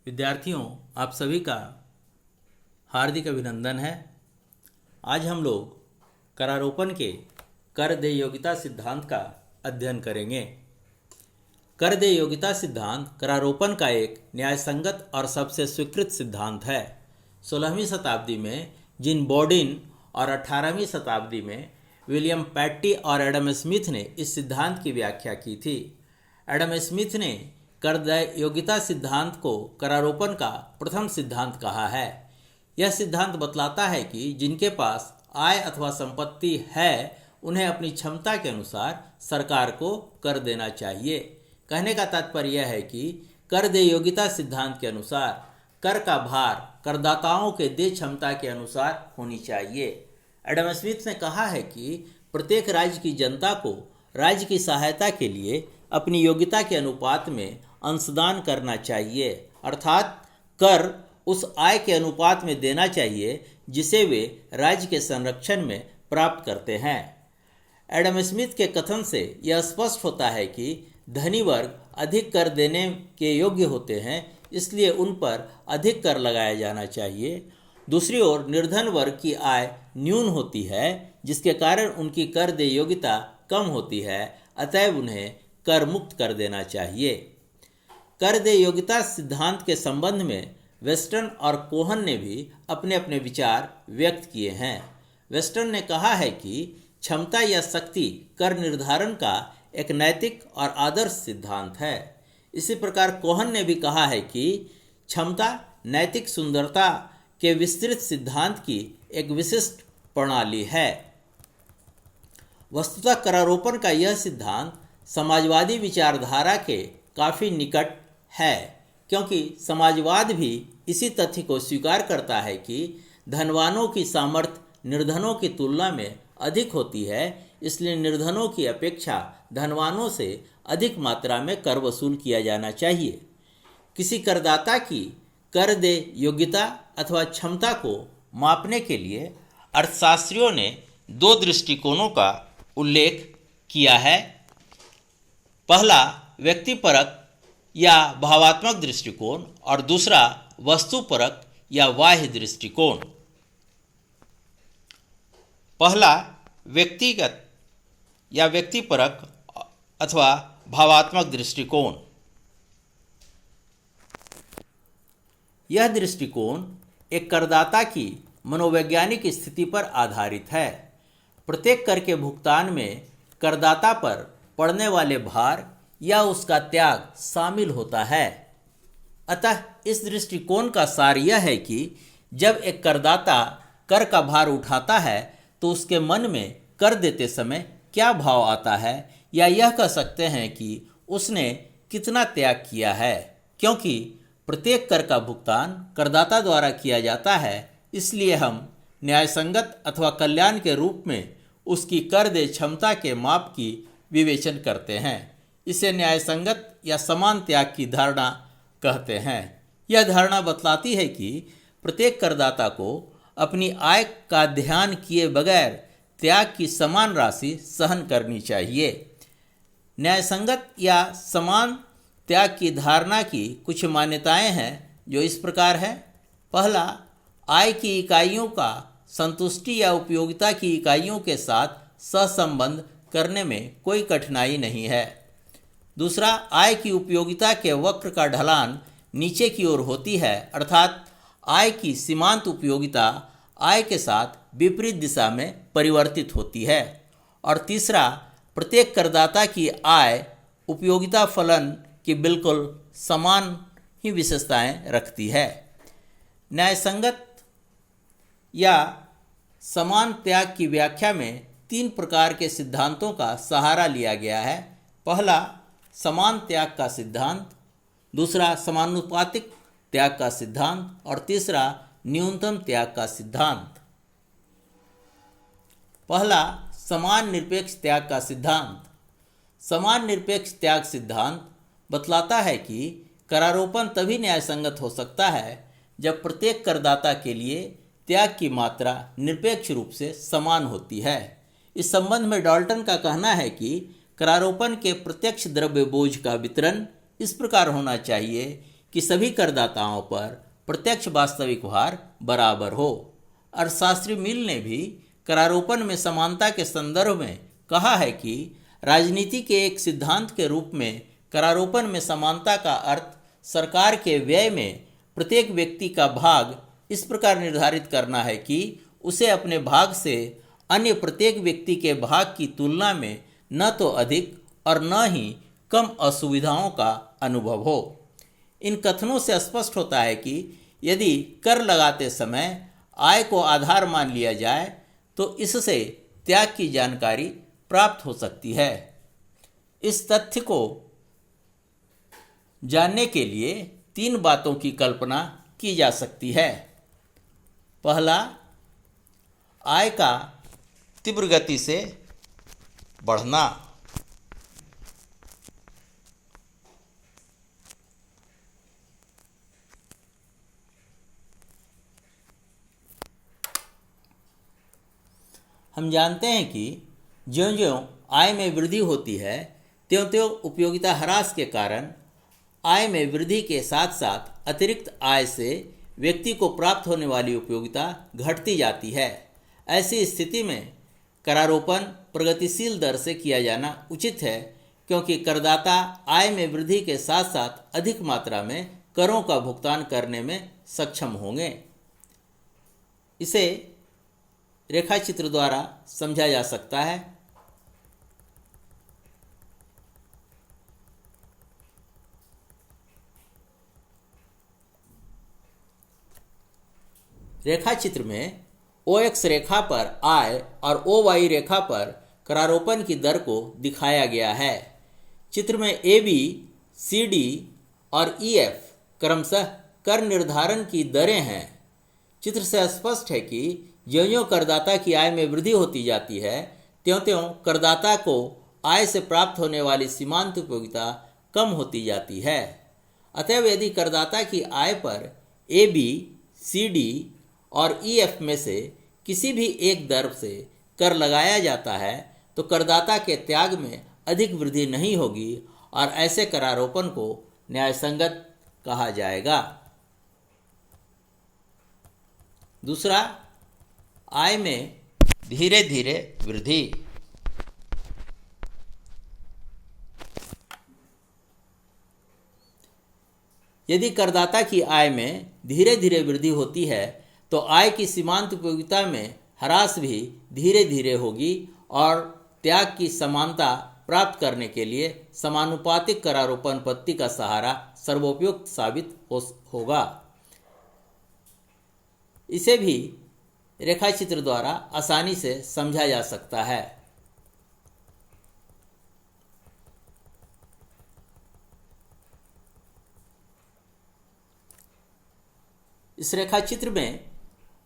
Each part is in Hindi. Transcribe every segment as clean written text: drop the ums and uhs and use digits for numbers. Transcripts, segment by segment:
विद्यार्थियों, आप सभी का हार्दिक अभिनंदन है। आज हम लोग करारोपण के कर देय योग्यता सिद्धांत का अध्ययन करेंगे। कर देय योग्यता सिद्धांत करारोपण का एक न्यायसंगत और सबसे स्वीकृत सिद्धांत है। 16वीं शताब्दी में जीन बोर्डिन और 18वीं शताब्दी में विलियम पैटी और एडम स्मिथ ने इस सिद्धांत की व्याख्या की थी। एडम स्मिथ ने कर देय योग्यता सिद्धांत को करारोपण का प्रथम सिद्धांत कहा है। यह सिद्धांत बतलाता है कि जिनके पास आय अथवा संपत्ति है उन्हें अपनी क्षमता के अनुसार सरकार को कर देना चाहिए। कहने का तात्पर्य यह है कि कर देय योग्यता सिद्धांत के अनुसार कर का भार करदाताओं के देय क्षमता के अनुसार होनी चाहिए। एडम स्मिथ ने कहा है कि प्रत्येक राज्य की जनता को राज्य की सहायता के लिए अपनी योग्यता के अनुपात में अंशदान करना चाहिए, अर्थात कर उस आय के अनुपात में देना चाहिए जिसे वे राज्य के संरक्षण में प्राप्त करते हैं। एडम स्मिथ के कथन से यह स्पष्ट होता है कि धनी वर्ग अधिक कर देने के योग्य होते हैं, इसलिए उन पर अधिक कर लगाया जाना चाहिए। दूसरी ओर निर्धन वर्ग की आय न्यून होती है, जिसके कारण उनकी कर देय योग्यता कम होती है, अतएव उन्हें कर मुक्त कर देना चाहिए। कर देय योग्यता सिद्धांत के संबंध में वेस्टन और कोहन ने भी अपने अपने विचार व्यक्त किए हैं। वेस्टन ने कहा है कि क्षमता या शक्ति कर निर्धारण का एक नैतिक और आदर्श सिद्धांत है। इसी प्रकार कोहन ने भी कहा है कि क्षमता नैतिक सुंदरता के विस्तृत सिद्धांत की एक विशिष्ट प्रणाली है। वस्तुतः करारोपण का यह सिद्धांत समाजवादी विचारधारा के काफ़ी निकट है, क्योंकि समाजवाद भी इसी तथ्य को स्वीकार करता है कि धनवानों की सामर्थ्य निर्धनों की तुलना में अधिक होती है, इसलिए निर्धनों की अपेक्षा धनवानों से अधिक मात्रा में कर वसूल किया जाना चाहिए। किसी करदाता की कर देय योग्यता अथवा क्षमता को मापने के लिए अर्थशास्त्रियों ने दो दृष्टिकोणों का उल्लेख किया है। पहला व्यक्तिपरक या भावात्मक दृष्टिकोण और दूसरा वस्तुपरक या बाह्य दृष्टिकोण। पहला व्यक्तिगत या व्यक्तिपरक अथवा भावात्मक दृष्टिकोण। यह दृष्टिकोण एक करदाता की मनोवैज्ञानिक स्थिति पर आधारित है। प्रत्येक कर के भुगतान में करदाता पर पड़ने वाले भार या उसका त्याग शामिल होता है। अतः इस दृष्टिकोण का सार यह है कि जब एक करदाता कर का भार उठाता है तो उसके मन में कर देते समय क्या भाव आता है, या यह कह सकते हैं कि उसने कितना त्याग किया है। क्योंकि प्रत्येक कर का भुगतान करदाता द्वारा किया जाता है, इसलिए हम न्यायसंगत अथवा कल्याण के रूप में उसकी कर देय क्षमता के माप की विवेचन करते हैं। इसे न्यायसंगत या समान त्याग की धारणा कहते हैं। यह धारणा बतलाती है कि प्रत्येक करदाता को अपनी आय का ध्यान किए बगैर त्याग की समान राशि सहन करनी चाहिए। न्यायसंगत या समान त्याग की धारणा की कुछ मान्यताएं हैं जो इस प्रकार है। पहला, आय की इकाइयों का संतुष्टि या उपयोगिता की इकाइयों के साथ सहसंबंध करने में कोई कठिनाई नहीं है। दूसरा, आय की उपयोगिता के वक्र का ढलान नीचे की ओर होती है, अर्थात आय की सीमांत उपयोगिता आय के साथ विपरीत दिशा में परिवर्तित होती है। और तीसरा, प्रत्येक करदाता की आय उपयोगिता फलन की बिल्कुल समान ही विशेषताएं रखती है। न्यायसंगत या समान त्याग की व्याख्या में तीन प्रकार के सिद्धांतों का सहारा लिया गया है। पहला, समान त्याग का सिद्धांत, दूसरा समानुपातिक त्याग का सिद्धांत और तीसरा न्यूनतम त्याग का सिद्धांत। पहला, समान निरपेक्ष त्याग का सिद्धांत। समान निरपेक्ष त्याग सिद्धांत बतलाता है कि करारोपण तभी न्यायसंगत हो सकता है जब प्रत्येक करदाता के लिए त्याग की मात्रा निरपेक्ष रूप से समान होती है। इस संबंध में डाल्टन का कहना है कि करारोपण के प्रत्यक्ष द्रव्य बोझ का वितरण इस प्रकार होना चाहिए कि सभी करदाताओं पर प्रत्यक्ष वास्तविक भार बराबर हो। अर्थशास्त्री मिल ने भी करारोपण में समानता के संदर्भ में कहा है कि राजनीति के एक सिद्धांत के रूप में करारोपण में समानता का अर्थ सरकार के व्यय में प्रत्येक व्यक्ति का भाग इस प्रकार निर्धारित करना है कि उसे अपने भाग से अन्य प्रत्येक व्यक्ति के भाग की तुलना में न तो अधिक और न ही कम असुविधाओं का अनुभव हो। इन कथनों से स्पष्ट होता है कि यदि कर लगाते समय आय को आधार मान लिया जाए तो इससे त्याग की जानकारी प्राप्त हो सकती है। इस तथ्य को जानने के लिए 3 बातों की कल्पना की जा सकती है। पहला, आय का तीव्र गति से बढ़ना। हम जानते हैं कि ज्यों-ज्यों आय में वृद्धि होती है त्यों-त्यों उपयोगिता ह्रास के कारण आय में वृद्धि के साथ साथ अतिरिक्त आय से व्यक्ति को प्राप्त होने वाली उपयोगिता घटती जाती है। ऐसी स्थिति में करारोपण प्रगतिशील दर से किया जाना उचित है, क्योंकि करदाता आय में वृद्धि के साथ साथ अधिक मात्रा में करों का भुगतान करने में सक्षम होंगे। इसे रेखाचित्र द्वारा समझा जा सकता है। रेखाचित्र में OX रेखा पर आय और OY रेखा पर करारोपण की दर को दिखाया गया है। चित्र में AB, CD और EF क्रमशः कर निर्धारण की दरें हैं। चित्र से स्पष्ट है कि ज्यों-ज्यों करदाता की आय में वृद्धि होती जाती है त्यों-त्यों करदाता को आय से प्राप्त होने वाली सीमांत उपयोगिता कम होती जाती है। अतएव यदि करदाता की आय पर AB, CD और EF में से किसी भी एक दर से कर लगाया जाता है तो करदाता के त्याग में अधिक वृद्धि नहीं होगी और ऐसे करारोपण को न्यायसंगत कहा जाएगा। दूसरा, आय में धीरे धीरे वृद्धि। यदि करदाता की आय में धीरे धीरे वृद्धि होती है तो आय की सीमांत उपयोगिता में ह्रास भी धीरे धीरे होगी और त्याग की समानता प्राप्त करने के लिए समानुपातिक करारोपण पद्धति का सहारा सर्वोपयुक्त साबित होगा। इसे भी रेखाचित्र द्वारा आसानी से समझा जा सकता है। इस रेखाचित्र में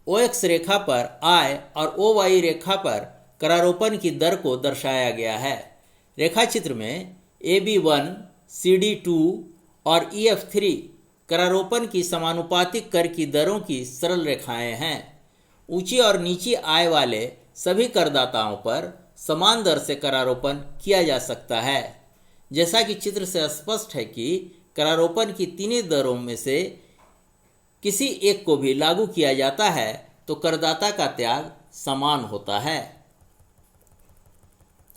OX रेखा पर आय और OY रेखा पर करारोपण की दर को दर्शाया गया है। रेखाचित्र में AB1, CD2 और EF3 करारोपण की समानुपातिक कर की दरों की सरल रेखाएं हैं। ऊंची और नीची आय वाले सभी करदाताओं पर समान दर से करारोपण किया जा सकता है। जैसा कि चित्र से स्पष्ट है कि करारोपण की तीनों दरों में से किसी एक को भी लागू किया जाता है तो करदाता का त्याग समान होता है।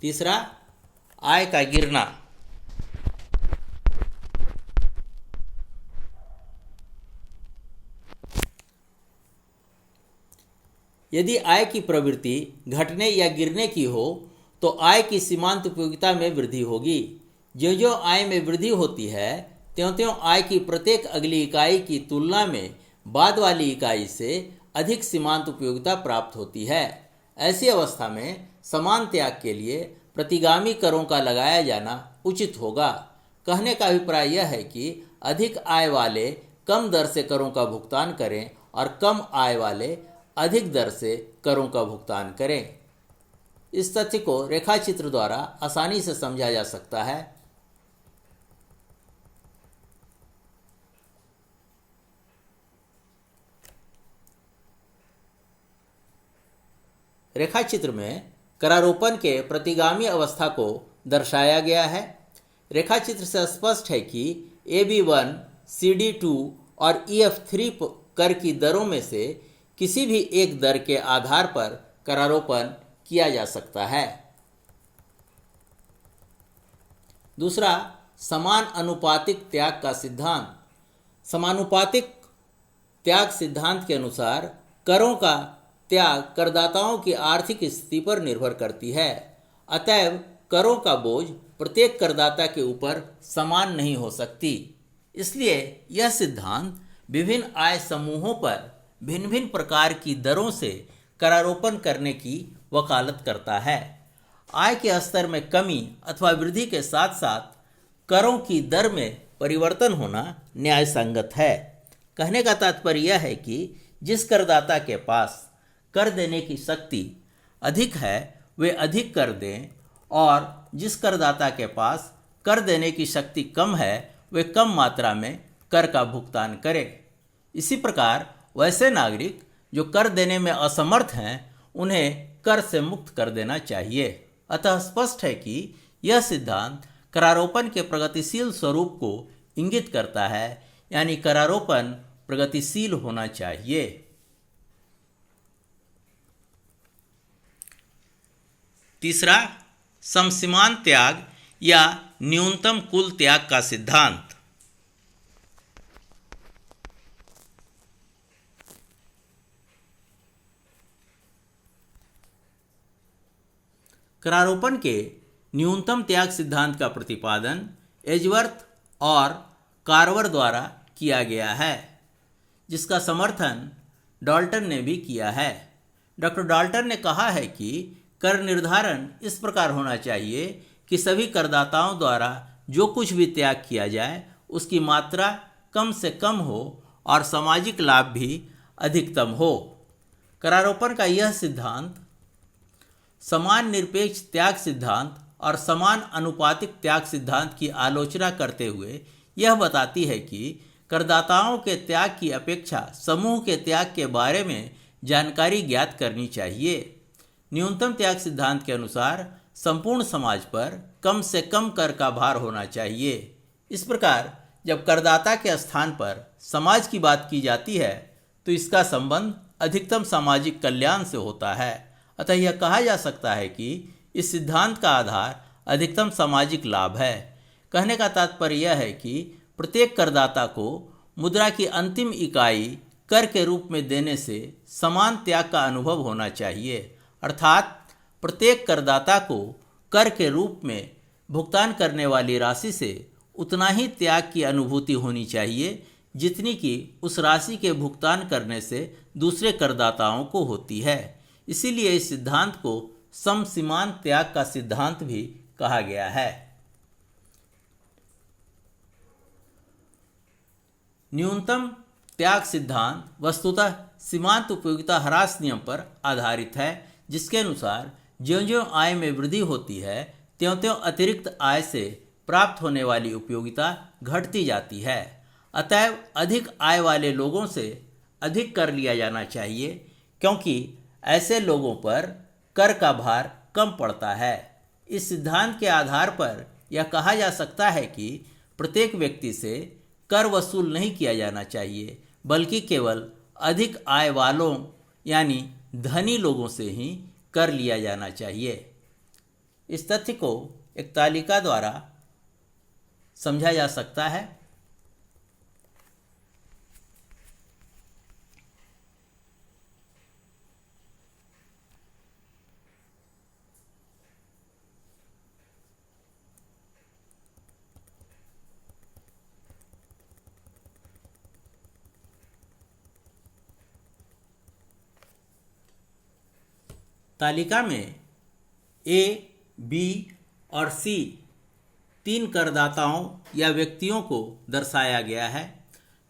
तीसरा, आय का गिरना। यदि आय की प्रवृत्ति घटने या गिरने की हो तो आय की सीमांत उपयोगिता में वृद्धि होगी। ज्यों-ज्यों आय में वृद्धि होती है त्यों-त्यों आय की प्रत्येक अगली इकाई की तुलना में बाद वाली इकाई से अधिक सीमांत उपयोगिता प्राप्त होती है। ऐसी अवस्था में समान त्याग के लिए प्रतिगामी करों का लगाया जाना उचित होगा। कहने का अभिप्राय यह है कि अधिक आय वाले कम दर से करों का भुगतान करें और कम आय वाले अधिक दर से करों का भुगतान करें। इस तथ्य को रेखाचित्र द्वारा आसानी से समझा जा सकता है। रेखाचित्र में करारोपण के प्रतिगामी अवस्था को दर्शाया गया है। रेखाचित्र से स्पष्ट है कि AB1, CD2 और EF3 कर की दरों में से किसी भी एक दर के आधार पर करारोपण किया जा सकता है। दूसरा, समान अनुपातिक त्याग का सिद्धांत। समानुपातिक त्याग सिद्धांत के अनुसार करों का त्याग करदाताओं की आर्थिक स्थिति पर निर्भर करती है। अतएव करों का बोझ प्रत्येक करदाता के ऊपर समान नहीं हो सकती। इसलिए यह सिद्धांत विभिन्न आय समूहों पर भिन्न भिन्न प्रकार की दरों से करारोपण करने की वकालत करता है। आय के स्तर में कमी अथवा वृद्धि के साथ साथ करों की दर में परिवर्तन होना न्याय संगत है। कहने का तात्पर्य यह है कि जिस करदाता के पास कर देने की शक्ति अधिक है वे अधिक कर दें और जिस करदाता के पास कर देने की शक्ति कम है वे कम मात्रा में कर का भुगतान करें। इसी प्रकार वैसे नागरिक जो कर देने में असमर्थ हैं उन्हें कर से मुक्त कर देना चाहिए। अतः स्पष्ट है कि यह सिद्धांत करारोपण के प्रगतिशील स्वरूप को इंगित करता है, यानी करारोपण प्रगतिशील होना चाहिए। तीसरा, समसीमांत त्याग या न्यूनतम कुल त्याग का सिद्धांत। करारोपण के न्यूनतम त्याग सिद्धांत का प्रतिपादन एजवर्थ और कार्वर द्वारा किया गया है, जिसका समर्थन डाल्टन ने भी किया है। डॉक्टर डाल्टन ने कहा है कि कर निर्धारण इस प्रकार होना चाहिए कि सभी करदाताओं द्वारा जो कुछ भी त्याग किया जाए उसकी मात्रा कम से कम हो और सामाजिक लाभ भी अधिकतम हो। करारोपण का यह सिद्धांत समान निरपेक्ष त्याग सिद्धांत और समान अनुपातिक त्याग सिद्धांत की आलोचना करते हुए यह बताती है कि करदाताओं के त्याग की अपेक्षा समूह के त्याग के बारे में जानकारी ज्ञात करनी चाहिए। न्यूनतम त्याग सिद्धांत के अनुसार संपूर्ण समाज पर कम से कम कर का भार होना चाहिए। इस प्रकार जब करदाता के स्थान पर समाज की बात की जाती है तो इसका संबंध अधिकतम सामाजिक कल्याण से होता है। अतः यह कहा जा सकता है कि इस सिद्धांत का आधार अधिकतम सामाजिक लाभ है। कहने का तात्पर्य यह है कि प्रत्येक करदाता को मुद्रा की अंतिम इकाई कर के रूप में देने से समान त्याग का अनुभव होना चाहिए, अर्थात प्रत्येक करदाता को कर के रूप में भुगतान करने वाली राशि से उतना ही त्याग की अनुभूति होनी चाहिए जितनी कि उस राशि के भुगतान करने से दूसरे करदाताओं को होती है। इसीलिए इस सिद्धांत को समसीमांत त्याग का सिद्धांत भी कहा गया है। न्यूनतम त्याग सिद्धांत वस्तुतः सीमांत उपयोगिता ह्रास नियम पर आधारित है, जिसके अनुसार ज्यों-ज्यों आय में वृद्धि होती है त्यों-त्यों अतिरिक्त आय से प्राप्त होने वाली उपयोगिता घटती जाती है। अतएव अधिक आय वाले लोगों से अधिक कर लिया जाना चाहिए, क्योंकि ऐसे लोगों पर कर का भार कम पड़ता है। इस सिद्धांत के आधार पर यह कहा जा सकता है कि प्रत्येक व्यक्ति से कर वसूल नहीं किया जाना चाहिए, बल्कि केवल अधिक आय वालों यानी धनी लोगों से ही कर लिया जाना चाहिए। इस तथ्य को एक तालिका द्वारा समझा जा सकता है। तालिका में ए, बी और सी तीन करदाताओं या व्यक्तियों को दर्शाया गया है।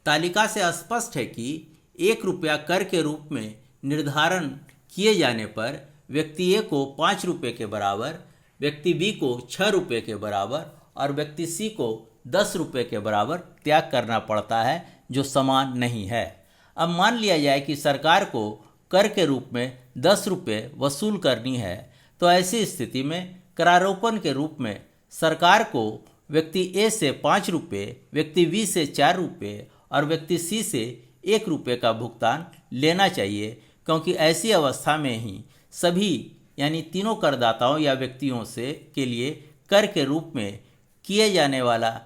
तालिका से स्पष्ट है कि 1 रुपया कर के रूप में निर्धारण किए जाने पर व्यक्ति ए को 5 रुपये के बराबर, व्यक्ति बी को 6 रुपये के बराबर और व्यक्ति सी को 10 रुपये के बराबर त्याग करना पड़ता है, जो समान नहीं है। अब मान लिया जाए कि सरकार को कर के रूप में 10 रुपये वसूल करनी है, तो ऐसी स्थिति में करारोपण के रूप में सरकार को व्यक्ति ए से 5 रुपये, व्यक्ति बी से 4 रुपये और व्यक्ति सी से 1 रुपये का भुगतान लेना चाहिए, क्योंकि ऐसी अवस्था में ही सभी यानी तीनों करदाताओं या व्यक्तियों से के लिए कर के रूप में किए जाने वाला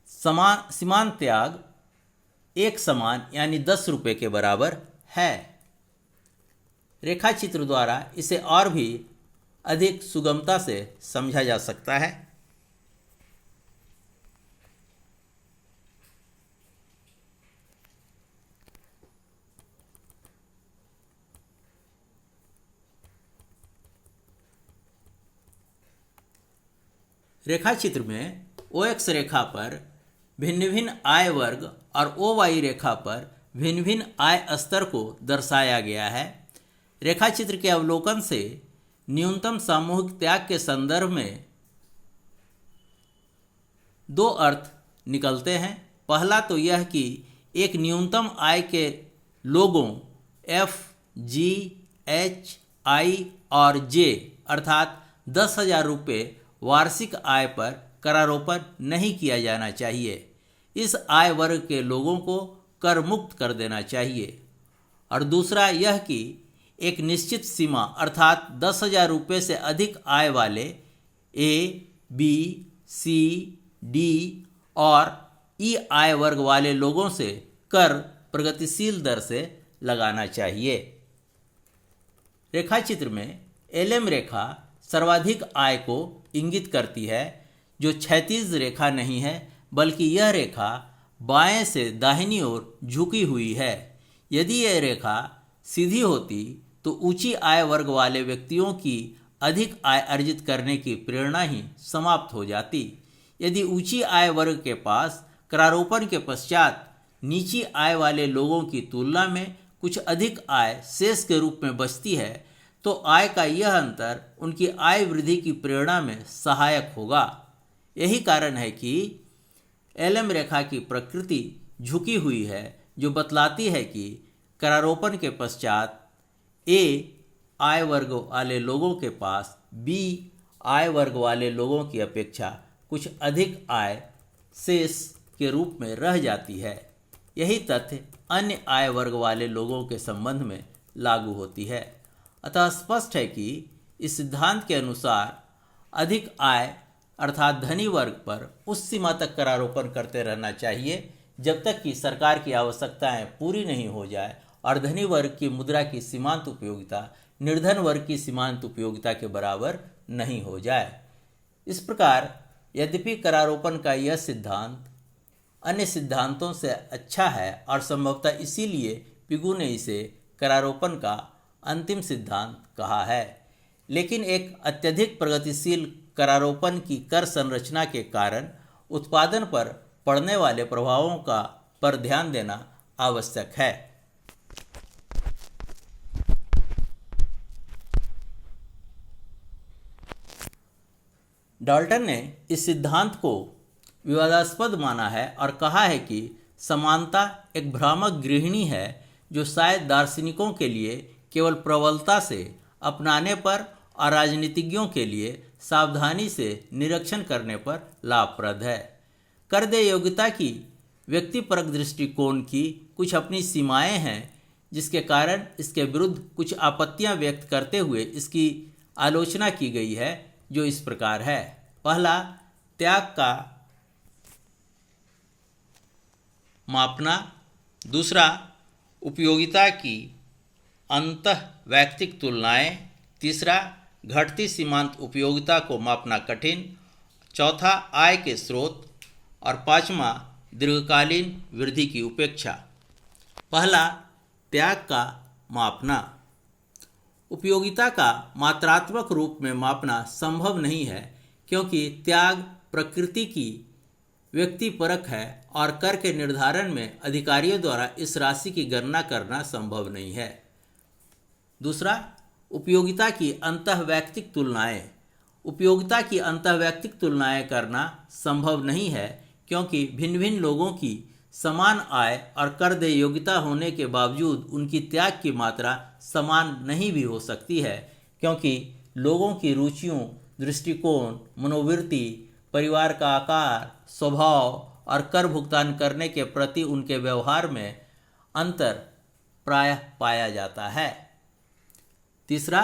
सीमांत त्याग एक समान यानी 10 रुपये के बराबर है। रेखा चित्र द्वारा इसे और भी अधिक सुगमता से समझा जा सकता है। रेखा चित्र में OX रेखा पर भिन्न भिन्न आय वर्ग और OY रेखा पर भिन्न भिन्न आय स्तर को दर्शाया गया है। रेखा चित्र के अवलोकन से न्यूनतम सामूहिक त्याग के संदर्भ में दो अर्थ निकलते हैं। पहला तो यह कि एक न्यूनतम आय के लोगों F, G, H, I और J अर्थात 10,000 रुपये वार्षिक आय पर करारोपण नहीं किया जाना चाहिए। इस आय वर्ग के लोगों को कर मुक्त कर देना चाहिए। और दूसरा यह कि एक निश्चित सीमा अर्थात 10,000 रुपये से अधिक आय वाले A, B, C, D और E आय वर्ग वाले लोगों से कर प्रगतिशील दर से लगाना चाहिए। रेखा चित्र में LM रेखा सर्वाधिक आय को इंगित करती है, जो क्षैतिज रेखा नहीं है बल्कि यह रेखा बाएं से दाहिनी ओर झुकी हुई है। यदि यह रेखा सीधी होती तो ऊंची आय वर्ग वाले व्यक्तियों की अधिक आय अर्जित करने की प्रेरणा ही समाप्त हो जाती। यदि ऊंची आय वर्ग के पास करारोपण के पश्चात नीची आय वाले लोगों की तुलना में कुछ अधिक आय शेष के रूप में बचती है, तो आय का यह अंतर उनकी आय वृद्धि की प्रेरणा में सहायक होगा। यही कारण है कि LM रेखा की प्रकृति झुकी हुई है, जो बतलाती है कि करारोपण के पश्चात A आय वर्ग वाले लोगों के पास B आय वर्ग वाले लोगों की अपेक्षा कुछ अधिक आय शेष के रूप में रह जाती है। यही तथ्य अन्य आय वर्ग वाले लोगों के संबंध में लागू होती है। अतः स्पष्ट है कि इस सिद्धांत के अनुसार अधिक आय अर्थात धनी वर्ग पर उस सीमा तक करारोपण करते रहना चाहिए जब तक कि सरकार की आवश्यकताएं पूरी नहीं हो जाए और धनी वर्ग की मुद्रा की सीमांत उपयोगिता निर्धन वर्ग की सीमांत उपयोगिता के बराबर नहीं हो जाए। इस प्रकार यद्यपि करारोपण का यह सिद्धांत अन्य सिद्धांतों से अच्छा है और संभवतः इसीलिए पिगू ने इसे करारोपण का अंतिम सिद्धांत कहा है, लेकिन एक अत्यधिक प्रगतिशील करारोपण की कर संरचना के कारण उत्पादन पर पड़ने वाले प्रभावों पर ध्यान देना आवश्यक है। डाल्टन ने इस सिद्धांत को विवादास्पद माना है और कहा है कि समानता एक भ्रामक गृहिणी है जो शायद दार्शनिकों के लिए केवल प्रबलता से अपनाने पर और राजनीतिज्ञों के लिए सावधानी से निरीक्षण करने पर लाभप्रद है। कर देय योग्यता की व्यक्तिपरक दृष्टिकोण की कुछ अपनी सीमाएं हैं, जिसके कारण इसके विरुद्ध कुछ आपत्तियां व्यक्त करते हुए इसकी आलोचना की गई है, जो इस प्रकार है। पहला, त्याग का मापना। दूसरा, उपयोगिता की अंतः वैयक्तिक तुलनाएं। तीसरा, घटती सीमांत उपयोगिता को मापना कठिन। चौथा, आय के स्रोत। और पांचवा, दीर्घकालीन वृद्धि की उपेक्षा। पहला, त्याग का मापना। उपयोगिता का मात्रात्मक रूप में मापना संभव नहीं है, क्योंकि त्याग प्रकृति की व्यक्तिपरक है और कर के निर्धारण में अधिकारियों द्वारा इस राशि की गणना करना संभव नहीं है। दूसरा, उपयोगिता की अंतःवैयक्तिक तुलनाएं। उपयोगिता की अंतःवैयक्तिक तुलनाएं करना संभव नहीं है, क्योंकि भिन्न भिन्न लोगों की समान आय और कर देय योग्यता होने के बावजूद उनकी त्याग की मात्रा समान नहीं भी हो सकती है, क्योंकि लोगों की रुचियों, दृष्टिकोण, मनोवृत्ति, परिवार का आकार, स्वभाव और कर भुगतान करने के प्रति उनके व्यवहार में अंतर प्रायः पाया जाता है। तीसरा,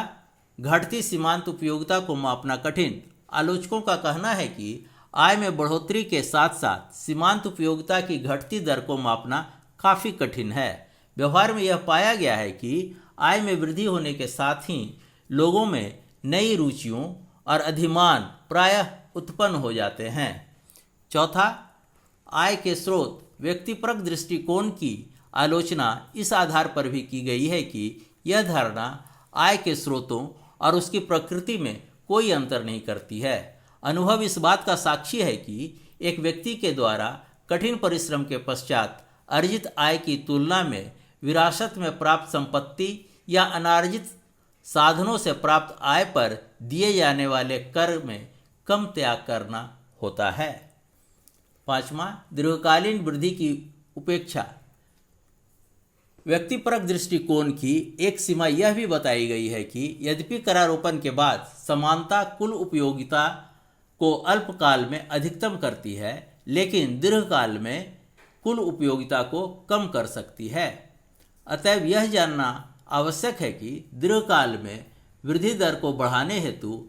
घटती सीमांत उपयोगिता को मापना कठिन। आलोचकों का कहना है कि आय में बढ़ोतरी के साथ साथ सीमांत उपयोगिता की घटती दर को मापना काफ़ी कठिन है। व्यवहार में यह पाया गया है कि आय में वृद्धि होने के साथ ही लोगों में नई रुचियों और अधिमान प्रायः उत्पन्न हो जाते हैं। चौथा, आय के स्रोत। व्यक्तिपरक दृष्टिकोण की आलोचना इस आधार पर भी की गई है कि यह धारणा आय के स्रोतों और उसकी प्रकृति में कोई अंतर नहीं करती है। अनुभव इस बात का साक्षी है कि एक व्यक्ति के द्वारा कठिन परिश्रम के पश्चात अर्जित आय की तुलना में विरासत में प्राप्त संपत्ति या अनार्जित साधनों से प्राप्त आय पर दिए जाने वाले कर में कम त्याग करना होता है। पांचवा, दीर्घकालीन वृद्धि की उपेक्षा। व्यक्तिपरक दृष्टिकोण की एक सीमा यह भी बताई गई है कि यद्यपि करारोपण के बाद समानता कुल उपयोगिता को अल्पकाल में अधिकतम करती है, लेकिन दीर्घकाल में कुल उपयोगिता को कम कर सकती है। अतएव यह जानना आवश्यक है कि दीर्घकाल में वृद्धि दर को बढ़ाने हेतु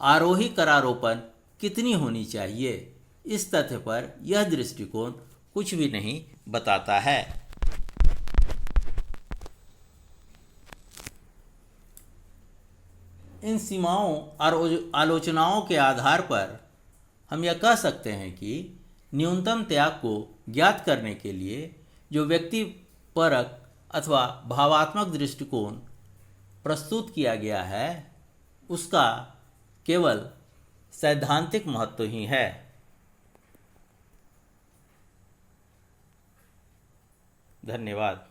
आरोही करारोपण कितनी होनी चाहिए। इस तथ्य पर यह दृष्टिकोण कुछ भी नहीं बताता है। इन सीमाओं और आलोचनाओं के आधार पर हम यह कह सकते हैं कि न्यूनतम त्याग को ज्ञात करने के लिए जो व्यक्तिपरक अथवा भावात्मक दृष्टिकोण प्रस्तुत किया गया है उसका केवल सैद्धांतिक महत्व ही है। धन्यवाद।